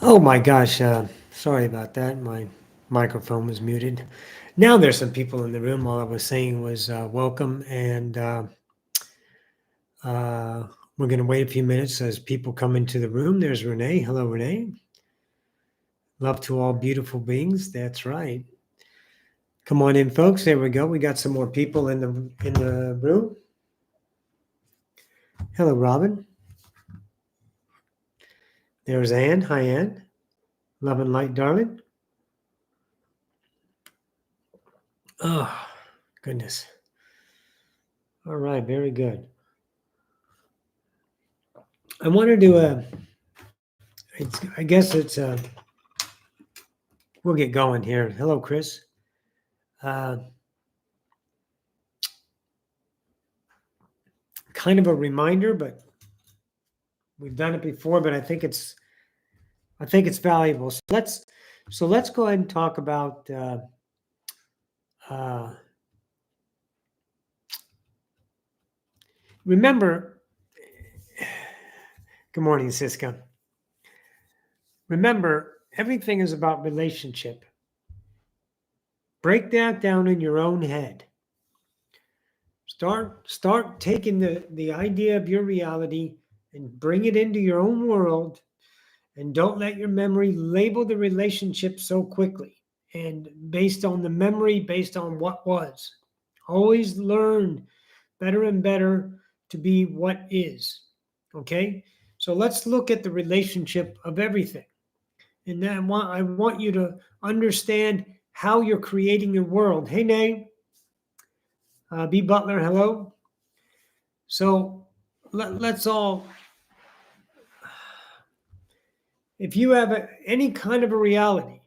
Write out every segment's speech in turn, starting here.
Oh my gosh, sorry about that. My microphone was muted. Now there's some people in the room. All I was saying was welcome, and uh, we're going to wait a few minutes as people come into the room. There's Renee. Hello, Renee. Love to all beautiful beings. That's right. Come on in, folks. There we go. We got some more people in the room. Hello, Robin. There's Ann. Hi, Ann. Love and light, darling. Oh, goodness. All right, very good. I wanted to. I guess we'll get going here. Hello, Chris. Uh, kind of a reminder, but we've done it before. But I think it's valuable. So let's go ahead and talk about. Uh, remember, good morning, Siska. Remember, everything is about relationship. Break that down in your own head. Start taking the idea of your reality and bring it into your own world, and don't let your memory label the relationship so quickly and based on the memory, based on what was. Always learn better and better to be what is. Okay, so let's look at the relationship of everything, and then I want you to understand how you're creating your world. Hey, Nay. B. Butler, hello. So let's all, if you have any kind of a reality,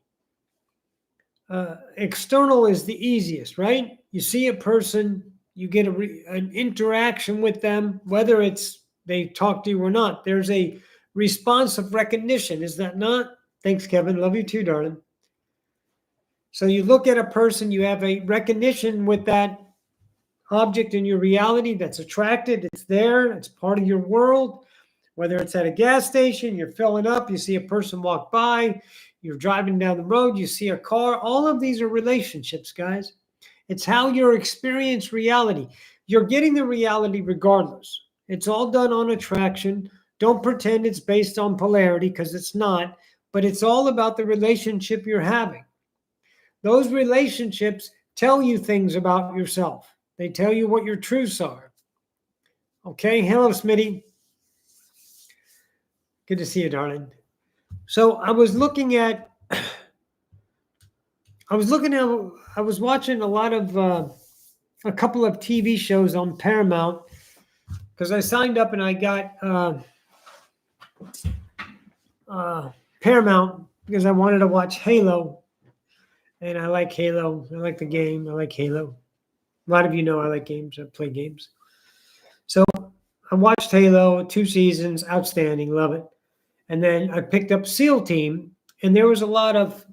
external is the easiest, right? You see a person, you get an interaction with them, whether it's they talk to you or not. There's a response of recognition, is that not? Thanks, Kevin. Love you too, darling. So you look at a person, you have a recognition with that object in your reality that's attracted, it's there, it's part of your world. Whether it's at a gas station, you're filling up, you see a person walk by, you're driving down the road, you see a car. All of these are relationships, guys. It's how you experience reality. You're getting the reality regardless. It's all done on attraction. Don't pretend it's based on polarity, because it's not, but it's all about the relationship you're having. Those relationships tell you things about yourself. They tell you what your truths are. Okay, hello, Smitty. Good to see you, darling. So I was watching a couple of TV shows on Paramount, because I signed up and I got Paramount because I wanted to watch Halo, and I like Halo. I like the game. I like Halo. A lot of you know I like games. I play games. So I watched Halo, 2 seasons, outstanding, love it. And then I picked up SEAL Team, and there was a lot of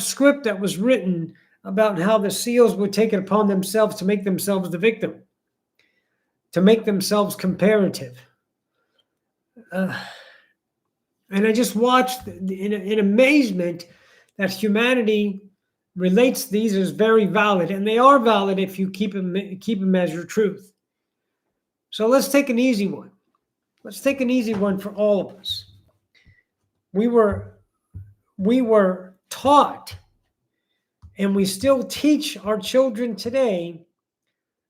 script that was written about how the SEALs would take it upon themselves to make themselves the victim, to make themselves comparative. And I just watched in amazement that humanity relates these as very valid, and they are valid if you keep them as your truth. So let's take an easy one. Let's take an easy one for all of us. We were taught, and we still teach our children today,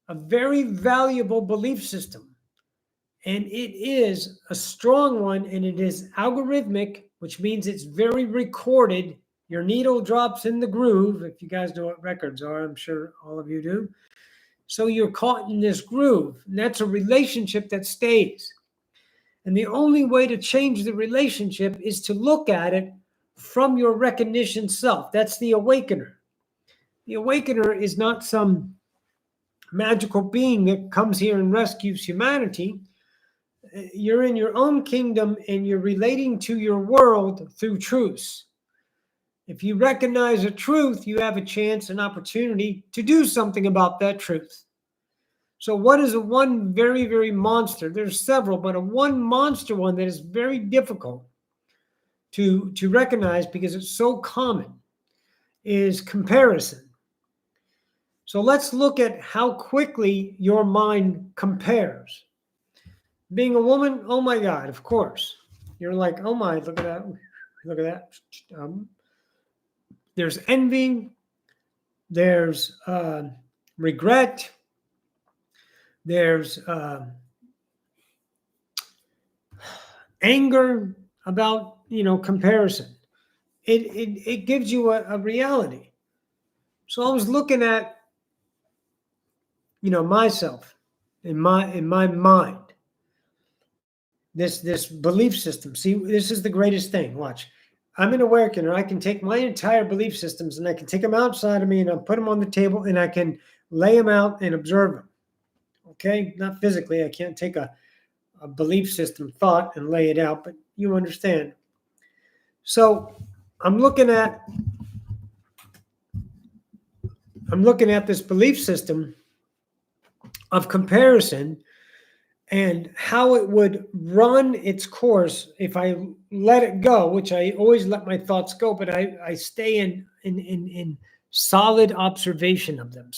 a very valuable belief system. And it is a strong one, and it is algorithmic, which means it's very recorded. Your needle drops in the groove. If you guys know what records are, I'm sure all of you do. So you're caught in this groove, and that's a relationship that stays. And the only way to change the relationship is to look at it from your recognition self. That's the awakener. The awakener is not some magical being that comes here and rescues humanity. You're in your own kingdom, and you're relating to your world through truths. If you recognize a truth, you have a chance, an opportunity to do something about that truth. So what is a one very, very monster? There's several, but a one monster one that is very difficult to recognize because it's so common is comparison. So let's look at how quickly your mind compares. Being a woman, oh my God, of course. You're like, oh my, look at that. Look at that. There's envy, there's regret, there's anger about, comparison. It gives you a reality. So I was looking at, myself in my mind. This belief system. See, this is the greatest thing. Watch. I'm an awakener. I can take my entire belief systems and I can take them outside of me and I'll put them on the table and I can lay them out and observe them. Okay? Not physically. I can't take a belief system thought and lay it out, but you understand. So I'm looking at this belief system of comparison and how it would run its course if I let it go, which I always let my thoughts go, but I stay in solid observation of them,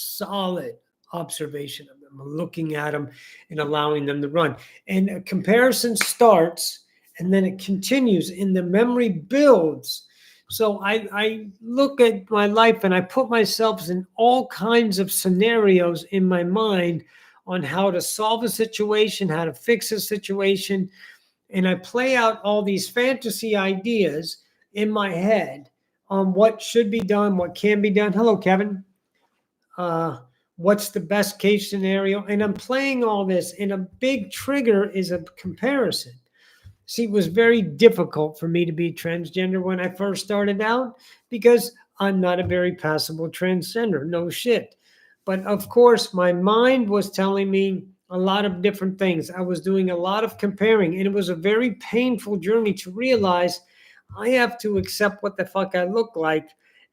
looking at them and allowing them to run. And a comparison starts and then it continues and the memory builds. So I look at my life and I put myself in all kinds of scenarios in my mind on how to solve a situation, how to fix a situation. And I play out all these fantasy ideas in my head on what should be done, what can be done. Hello, Kevin. What's the best case scenario? And I'm playing all this, and a big trigger is a comparison. See, it was very difficult for me to be transgender when I first started out because I'm not a very passable transgender. No shit. But of course, my mind was telling me a lot of different things. I was doing a lot of comparing, and it was a very painful journey to realize I have to accept what the fuck I look like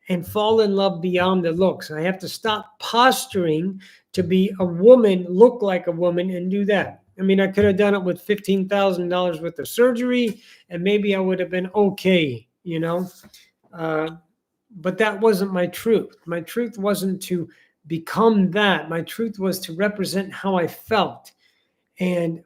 and fall in love beyond the looks. I have to stop posturing to be a woman, look like a woman, and do that. I mean, I could have done it with $15,000 worth of surgery, and maybe I would have been okay, but that wasn't my truth. My truth wasn't to become that. My truth was to represent how I felt. And,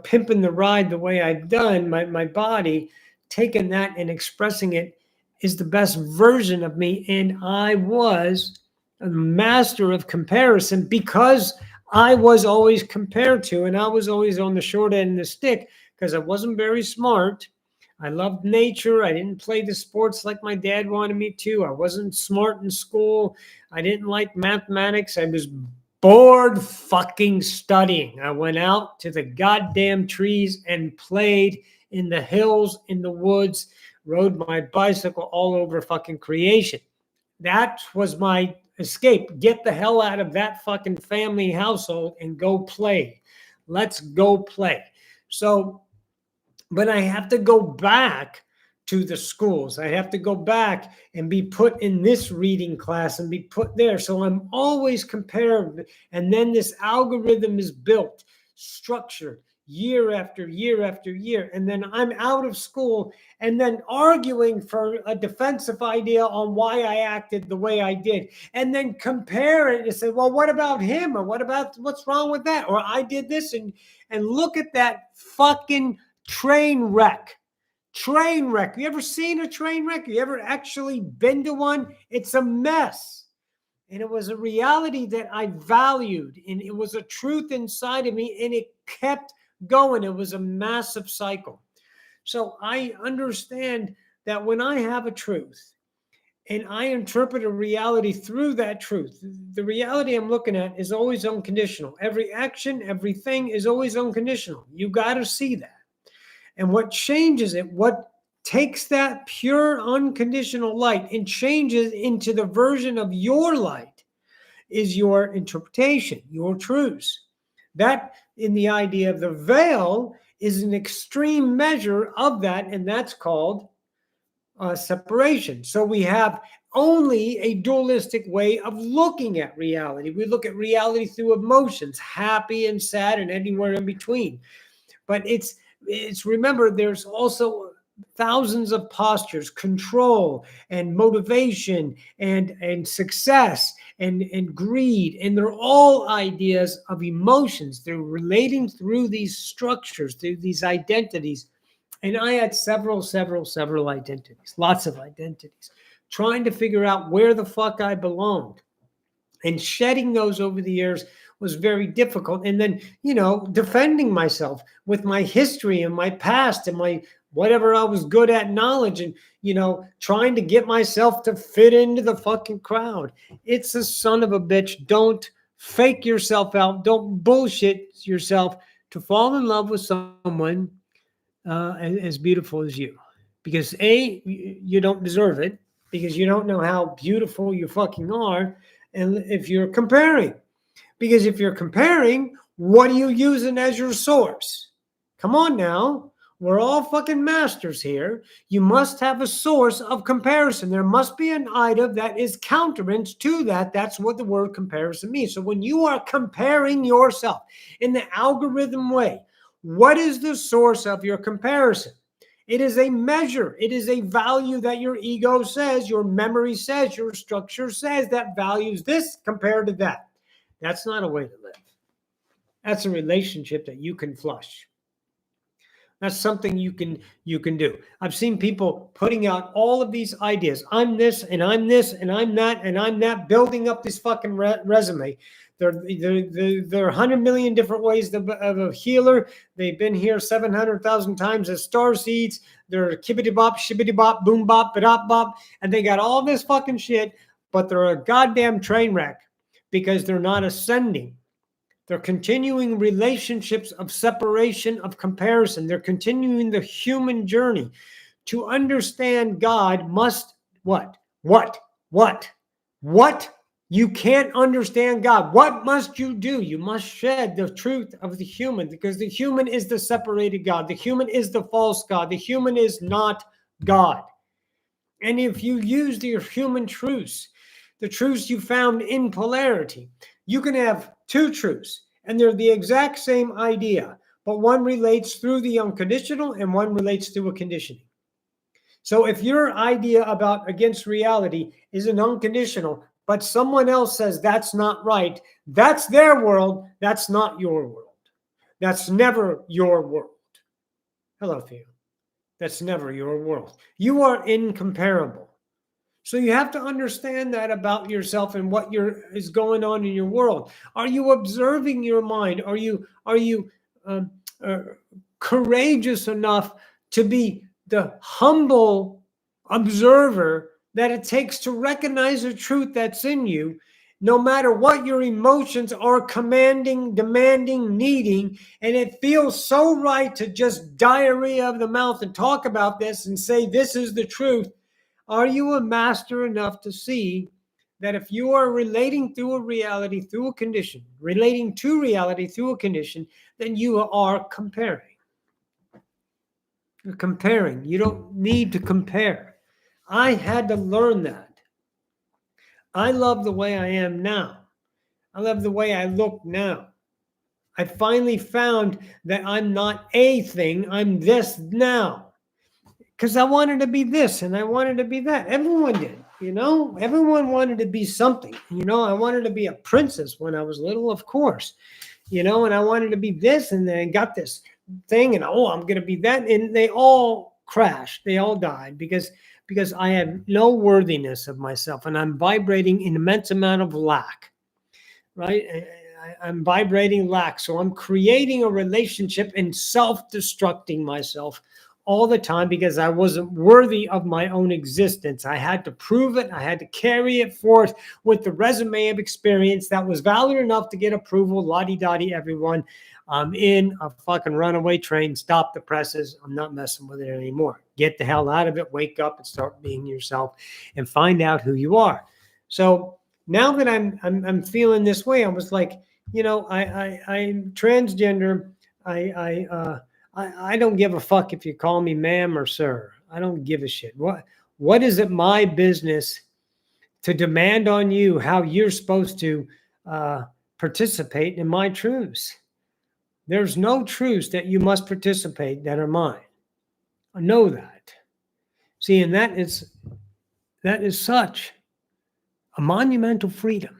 pimping the ride the way I've done, my body, taking that and expressing it is the best version of me. And I was a master of comparison because I was always compared to, and I was always on the short end of the stick because I wasn't very smart. I loved nature. I didn't play the sports like my dad wanted me to. I wasn't smart in school. I didn't like mathematics. I was bored fucking studying. I went out to the goddamn trees and played in the hills, in the woods, rode my bicycle all over fucking creation. That was my escape. Get the hell out of that fucking family household and go play. Let's go play. So, but I have to go back to the schools. I have to go back and be put in this reading class and be put there. So I'm always comparing. And then this algorithm is built, structured year after year after year. And then I'm out of school and then arguing for a defensive idea on why I acted the way I did. And then compare it and say, well, what about him? Or what's wrong with that? Or I did this and look at that fucking train wreck. Train wreck. You ever seen a train wreck? You ever actually been to one? It's a mess. And it was a reality that I valued. And it was a truth inside of me. And it kept going. It was a massive cycle. So I understand that when I have a truth and I interpret a reality through that truth, the reality I'm looking at is always unconditional. Every action, everything is always unconditional. You got to see that. And what changes it, what takes that pure unconditional light and changes into the version of your light is your interpretation, your truths. That, in the idea of the veil, is an extreme measure of that, and that's called separation. So we have only a dualistic way of looking at reality. We look at reality through emotions, happy and sad and anywhere in between. But it's remember, there's also thousands of postures, control and motivation and success and greed, and they're all ideas of emotions. They're relating through these structures, through these identities. And I had several identities, lots of identities, trying to figure out where the fuck I belonged. And shedding those over the years was very difficult. And then, defending myself with my history and my past and my whatever I was good at knowledge, and, trying to get myself to fit into the fucking crowd. It's a son of a bitch. Don't fake yourself out. Don't bullshit yourself to fall in love with someone as beautiful as you. Because A, you don't deserve it, because you don't know how beautiful you fucking are. And if you're comparing, because if you're comparing, what are you using as your source? Come on now. We're all fucking masters here. You must have a source of comparison. There must be an item that is counterant to that. That's what the word comparison means. So when you are comparing yourself in the algorithm way, what is the source of your comparison? It is a measure. It is a value that your ego says, your memory says, your structure says that values this compared to that. That's not a way to live. That's a relationship that you can flush. That's something you can do. I've seen people putting out all of these ideas. I'm this and I'm this and I'm that and I'm that, building up this fucking resume. There are 100 million different ways of a healer. They've been here 700,000 times as star seeds. They're kibbity bop, shibbity bop, boom bop, bidop bop, and they got all this fucking shit, but they're a goddamn train wreck because they're not ascending. They're continuing relationships of separation, of comparison. They're continuing the human journey. To understand God must what? You can't understand God. What must you do? You must shed the truth of the human, because the human is the separated God. The human is the false God. The human is not God. And if you use your human truths, the truths you found in polarity, you can have two truths, and they're the exact same idea, but one relates through the unconditional and one relates through a conditioning. So if your idea about against reality is an unconditional, but someone else says that's not right, that's their world, that's not your world. That's never your world. Hello, Theo. That's never your world. You are incomparable. So you have to understand that about yourself and what is going on in your world. Are you observing your mind? Are you courageous enough to be the humble observer that it takes to recognize the truth that's in you, no matter what your emotions are commanding, demanding, needing, and it feels so right to just diarrhea of the mouth and talk about this and say this is the truth? Are you a master enough to see that if you are relating through a reality through a condition, relating to reality through a condition, then you are comparing? You're comparing. You don't need to compare. I had to learn that. I love the way I am now. I love the way I look now. I finally found that I'm not a thing. I'm this now. Because I wanted to be this and I wanted to be that. Everyone did, Everyone wanted to be something. I wanted to be a princess when I was little, of course. And I wanted to be this, and then I got this thing, and I'm going to be that. And they all crashed. They all died because I have no worthiness of myself, and I'm vibrating an immense amount of lack, right? I'm vibrating lack. So I'm creating a relationship and self-destructing myself all the time because I wasn't worthy of my own existence. I had to prove it. I had to carry it forth with the resume of experience that was valid enough to get approval. La-di-da-di, everyone. I'm in a fucking runaway train. Stop the presses. I'm not messing with it anymore. Get the hell out of it. Wake up and start being yourself and find out who you are. So now that I'm feeling this way, I was like, I'm transgender. I don't give a fuck if you call me ma'am or sir. I don't give a shit. What is it my business to demand on you how you're supposed to participate in my truths. There's no truths that you must participate that are mine. I know that. See, and that is such a monumental freedom.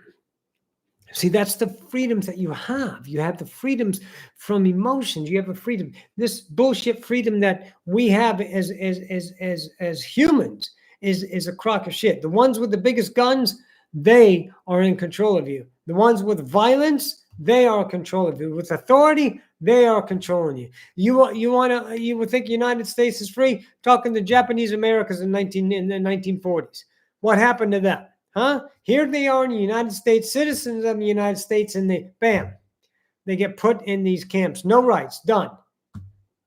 See, that's the freedoms that you have. You have the freedoms from emotions. You have a freedom. This bullshit freedom that we have as humans is a crock of shit. The ones with the biggest guns, they are in control of you. The ones with violence, they are in control of you. With authority, they are controlling you. You would think the United States is free? Talking to Japanese Americans in the 1940s. What happened to them? Huh? Here they are in the United States, citizens of the United States, and they get put in these camps. No rights, done,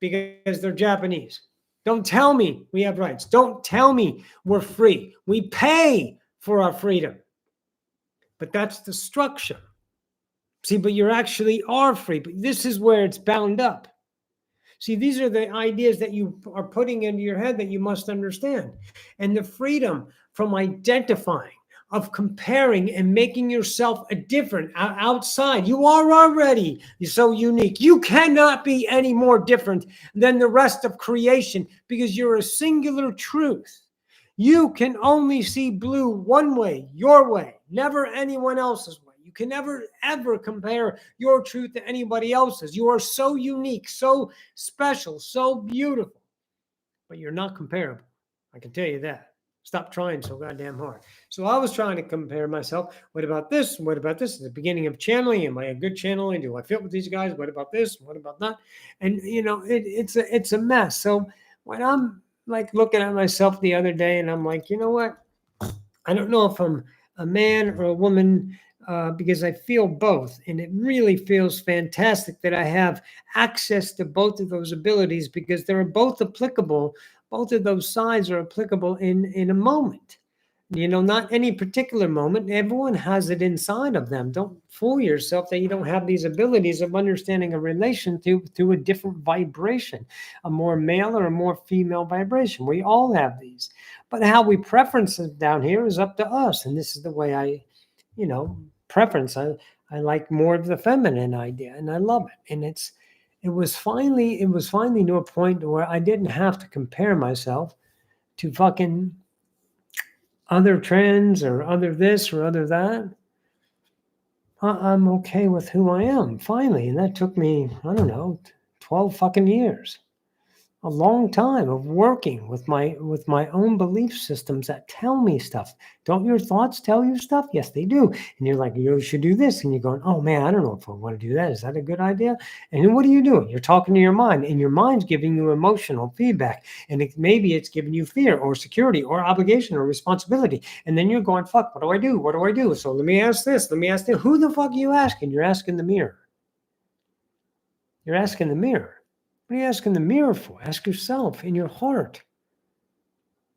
because they're Japanese. Don't tell me we have rights. Don't tell me we're free. We pay for our freedom. But that's the structure. See, but you actually are free. But this is where it's bound up. See, these are the ideas that you are putting into your head that you must understand. And the freedom from identifying, of comparing and making yourself a different outside. You are already so unique. You cannot be any more different than the rest of creation because you're a singular truth. You can only see blue one way, your way, never anyone else's way. You can never, ever compare your truth to anybody else's. You are so unique, so special, so beautiful, but you're not comparable. I can tell you that. Stop trying so goddamn hard. So I was trying to compare myself. What about this? What about this? At the beginning of channeling, am I a good channeling? Do I fit with these guys? What about this? What about that? And it's a mess. So when I'm like looking at myself the other day, and I'm like, you know what? I don't know if I'm a man or a woman because I feel both, and it really feels fantastic that I have access to both of those abilities because they're both applicable. Both of those sides are applicable in a moment. Not any particular moment. Everyone has it inside of them. Don't fool yourself that you don't have these abilities of understanding a relation to a different vibration, a more male or a more female vibration. We all have these. But how we preference it down here is up to us. And this is the way I, preference. I like more of the feminine idea, and I love it. And it was finally to a point where I didn't have to compare myself to fucking other trends or other this or other that. I'm okay with who I am finally. And that took me, 12 fucking years. A long time of working with my own belief systems that tell me stuff. Don't your thoughts tell you stuff? Yes, they do. And you're like, you should do this. And you're going, oh man, I don't know if I want to do that. Is that a good idea? And then what are you doing? You're talking to your mind, and your mind's giving you emotional feedback. And maybe it's giving you fear or security or obligation or responsibility. And then you're going, fuck, what do I do? What do I do? So let me ask this. Let me ask that. Who the fuck are you asking? You're asking the mirror. You're asking the mirror. What are you asking the mirror for? Ask yourself in your heart.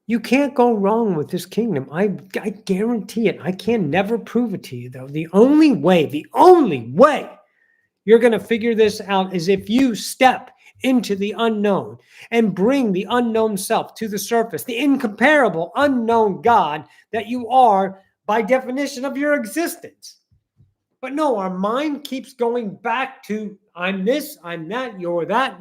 You can't go wrong with this kingdom. I guarantee it. I can never prove it to you, though. The only way you're going to figure this out is if you step into the unknown and bring the unknown self to the surface, the incomparable unknown God that you are by definition of your existence. But no, our mind keeps going back to, I'm this, I'm that, you're that,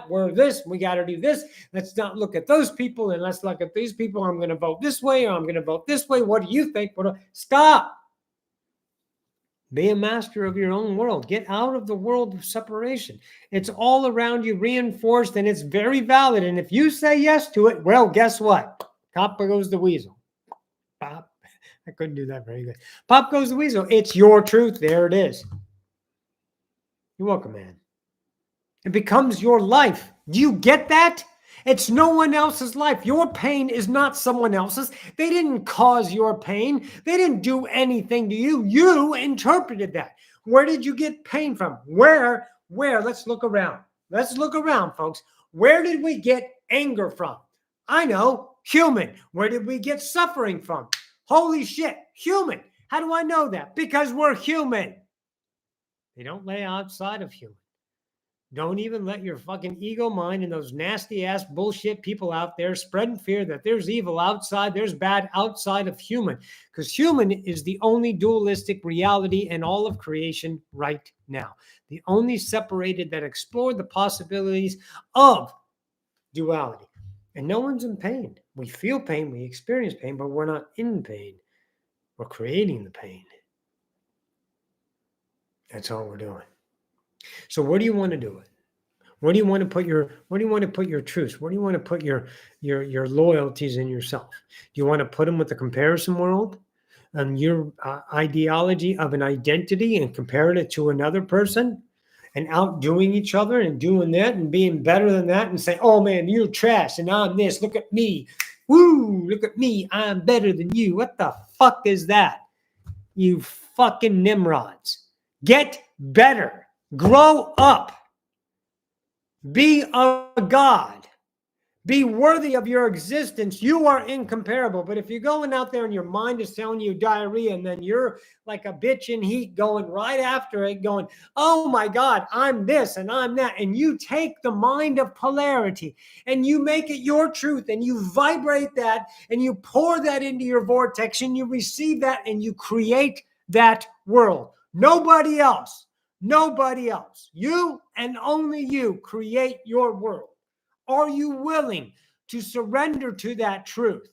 we're this, we got to do this. Let's not look at those people and let's look at these people. I'm going to vote this way or I'm going to vote this way. What do you think? Stop. Be a master of your own world. Get out of the world of separation. It's all around you, reinforced, and it's very valid. And if you say yes to it, well, guess what? Pop goes the weasel. Pop. I couldn't do that very good. Pop goes the weasel. It's your truth. There it is. You're welcome, man. It becomes your life. Do you get that? It's no one else's life. Your pain is not someone else's. They didn't cause your pain. They didn't do anything to you. You interpreted that. Where did you get pain from? Where? Let's look around. Let's look around, folks. Where did we get anger from? I know. Human. Where did we get suffering from? Holy shit, human. How do I know that? Because we're human. They don't lay outside of human. Don't even let your fucking ego mind and those nasty ass bullshit people out there spreading fear that there's evil outside, there's bad outside of human. Because human is the only dualistic reality in all of creation right now. The only separated that explore the possibilities of duality. And no one's in pain. We feel pain, we experience pain, but we're not in pain. We're creating the pain. That's all we're doing. So what do you want to do? Where do you want to put your truths? Where do you want to put your loyalties in yourself? Do you want to put them with the comparison world and your ideology of an identity and compare it to another person and outdoing each other and doing that and being better than that and say, oh man, you're trash and I'm this. Look at me. Woo, look at me. I'm better than you. What the fuck is that? You fucking Nimrods. Get better. Grow up. Be a god. Be worthy of your existence. You are incomparable. But if you're going out there and your mind is telling you diarrhea and then you're like a bitch in heat going right after it going, oh my God, I'm this and I'm that. And you take the mind of polarity and you make it your truth and you vibrate that and you pour that into your vortex and you receive that and you create that world. Nobody else. Nobody else. You and only you create your world. Are you willing to surrender to that truth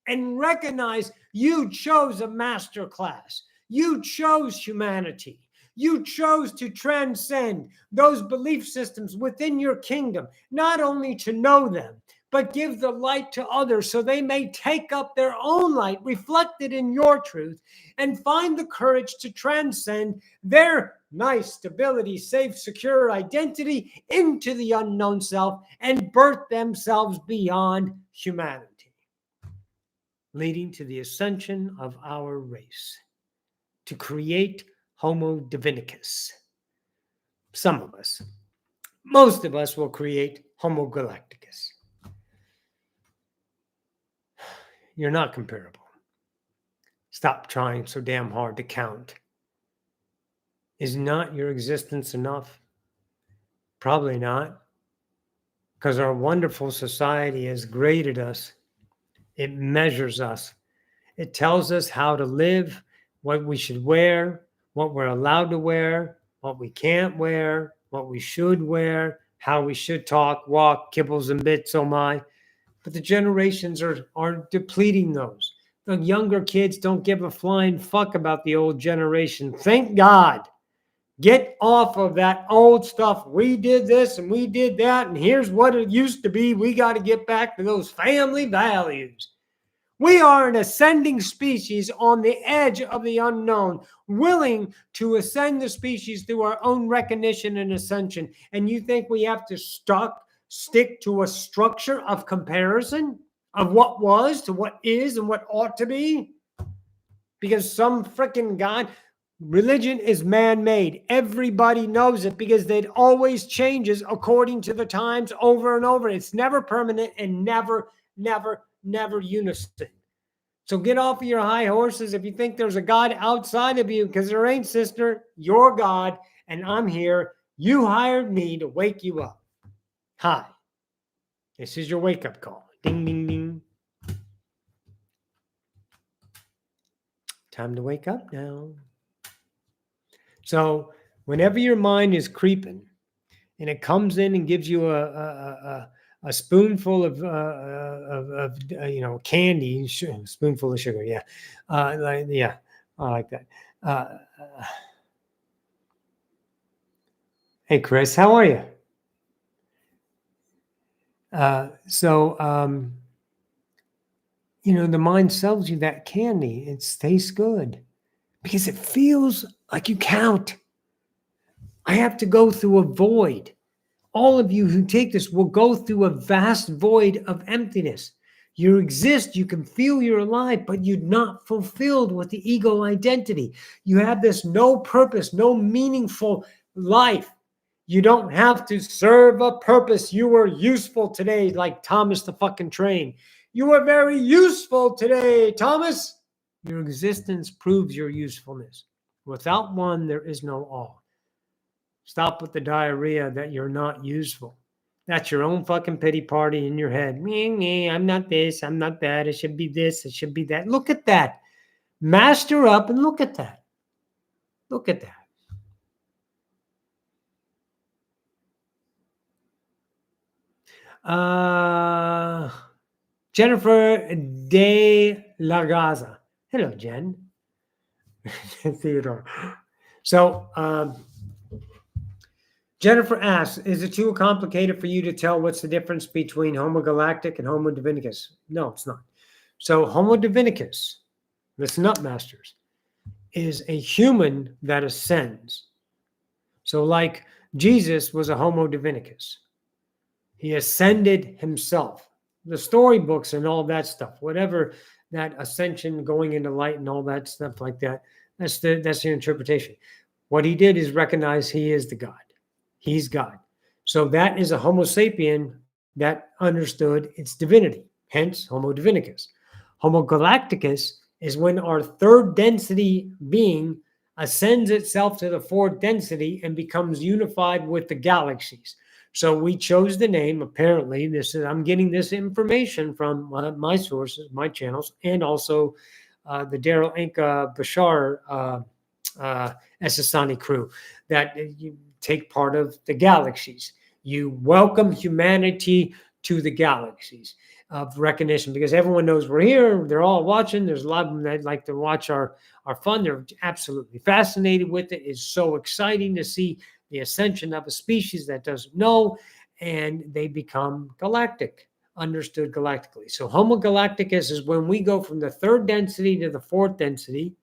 and recognize you chose a master class? You chose humanity. You chose to transcend those belief systems within your kingdom, not only to know them, but give the light to others so they may take up their own light reflected in your truth and find the courage to transcend their nice stability, safe, secure identity into the unknown self and birth themselves beyond humanity, leading to the ascension of our race, to create Homo Divinicus. Some of us, most of us will create Homo Galacticus. You're not comparable. Stop trying so damn hard to count. Is not your existence enough? Probably not. Because our wonderful society has graded us. It measures us. It tells us how to live, what we should wear, what we're allowed to wear, what we can't wear, what we should wear, how we should talk, walk, kibbles and bits, oh my. But the generations are depleting those. The younger kids don't give a flying fuck about the old generation. Thank God. Get off of that old stuff. We did this and we did that, and here's what it used to be. We got to get back to those family values. We are an ascending species on the edge of the unknown, willing to ascend the species through our own recognition and ascension. And you think we have to stick to a structure of comparison of what was to what is and what ought to be? Because some freaking God, religion is man-made. Everybody knows it because it always changes according to the times over and over. It's never permanent and never unison. So get off of your high horses if you think there's a God outside of you, because there ain't, sister. You're God, and I'm here. You hired me to wake you up. Hi. This is your wake-up call. Ding, ding, ding. Time to wake up now. So whenever your mind is creeping and it comes in and gives you a spoonful of candy, spoonful of sugar, yeah, I like that. Hey, Chris, how are you? The mind sells you that candy. It tastes good because it feels like you count. I have to go through a void. All of you who take this will go through a vast void of emptiness. You exist, you can feel you're alive, but you're not fulfilled with the ego identity. You have this no purpose, no meaningful life. You don't have to serve a purpose. You were useful today, like Thomas the fucking Train. You were very useful today, Thomas. Your existence proves your usefulness. Without one, there is no all. Stop with the diarrhea that you're not useful. That's your own fucking pity party in your head. Me, I'm not this, I'm not that. It should be this, it should be that. Look at that. Master up and look at that. Look at that. Jennifer De La Gaza. Hello, Jen. Theodore. So, Jennifer asks, is it too complicated for you to tell what's the difference between Homo galactic and Homo divinicus? No, it's not. So Homo divinicus, listen up, masters, is a human that ascends. So like Jesus was a Homo divinicus. He ascended himself. The storybooks and all that stuff, whatever that ascension, going into light and all that stuff like that, that's the interpretation. What he did is recognize he is the God. He's God. So that is a Homo sapien that understood its divinity, hence Homo divinicus. Homo galacticus is when our third density being ascends itself to the fourth density and becomes unified with the galaxies. So we chose the name, apparently, I'm getting this information from my sources, my channels, and also the Daryl Anka Bashar Esasani crew, that you take part of the galaxies. You welcome humanity to the galaxies of recognition, because everyone knows we're here. They're all watching. There's a lot of them that like to watch our fun. They're absolutely fascinated with it. It's so exciting to see the ascension of a species that doesn't know, and they become galactic, understood galactically. So Homo galacticus is when we go from the third density to the fourth density,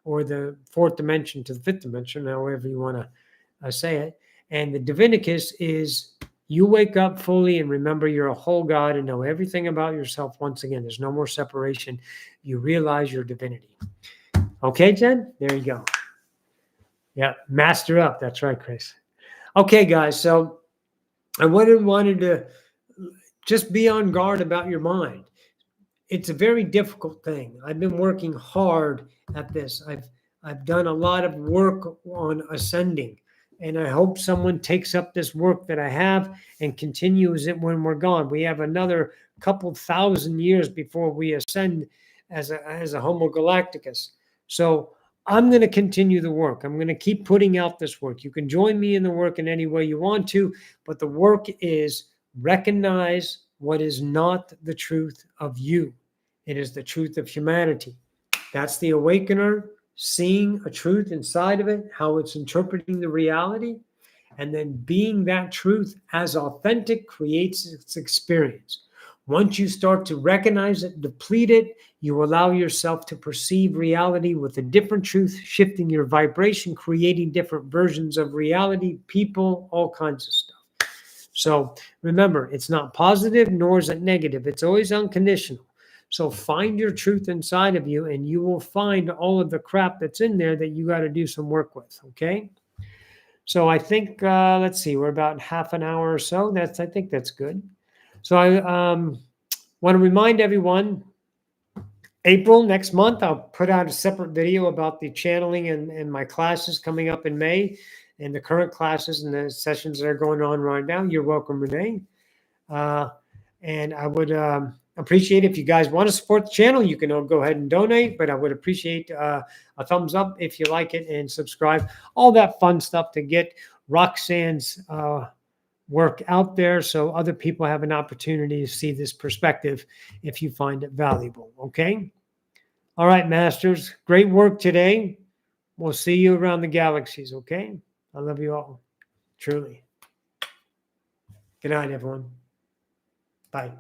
or the fourth dimension to the fifth dimension, however you want to say it. And the divinicus is you wake up fully and remember you're a whole God and know everything about yourself. Once again, there's no more separation. You realize your divinity. Okay, Jen? There you go. Yeah, master up. That's right, Chris. Okay, guys. So I wanted to just be on guard about your mind. It's a very difficult thing. I've been working hard at this. I've done a lot of work on ascending, and I hope someone takes up this work that I have and continues it when we're gone. We have another couple thousand years before we ascend as a Homo galacticus. So I'm going to continue the work. I'm going to keep putting out this work. You can join me in the work in any way you want to, but the work is recognize what is not the truth of you. It is the truth of humanity. That's the awakener, seeing a truth inside of it, how it's interpreting the reality, and then being that truth as authentic creates its experience. Once you start to recognize it, deplete it, you allow yourself to perceive reality with a different truth, shifting your vibration, creating different versions of reality, people, all kinds of stuff. So remember, it's not positive, nor is it negative. It's always unconditional. So find your truth inside of you, and you will find all of the crap that's in there that you got to do some work with, okay? So I think, let's see, we're about half an hour or so. I think that's good. So I want to remind everyone, April next month, I'll put out a separate video about the channeling and my classes coming up in May, and the current classes and the sessions that are going on right now. You're welcome, Renee. And I would appreciate if you guys want to support the channel, you can go ahead and donate, but I would appreciate a thumbs up if you like it, and subscribe, all that fun stuff to get Roxanne's work out there so other people have an opportunity to see this perspective if you find it valuable, okay? All right, masters, great work today. We'll see you around the galaxies, okay? I love you all, truly. Good night, everyone. Bye.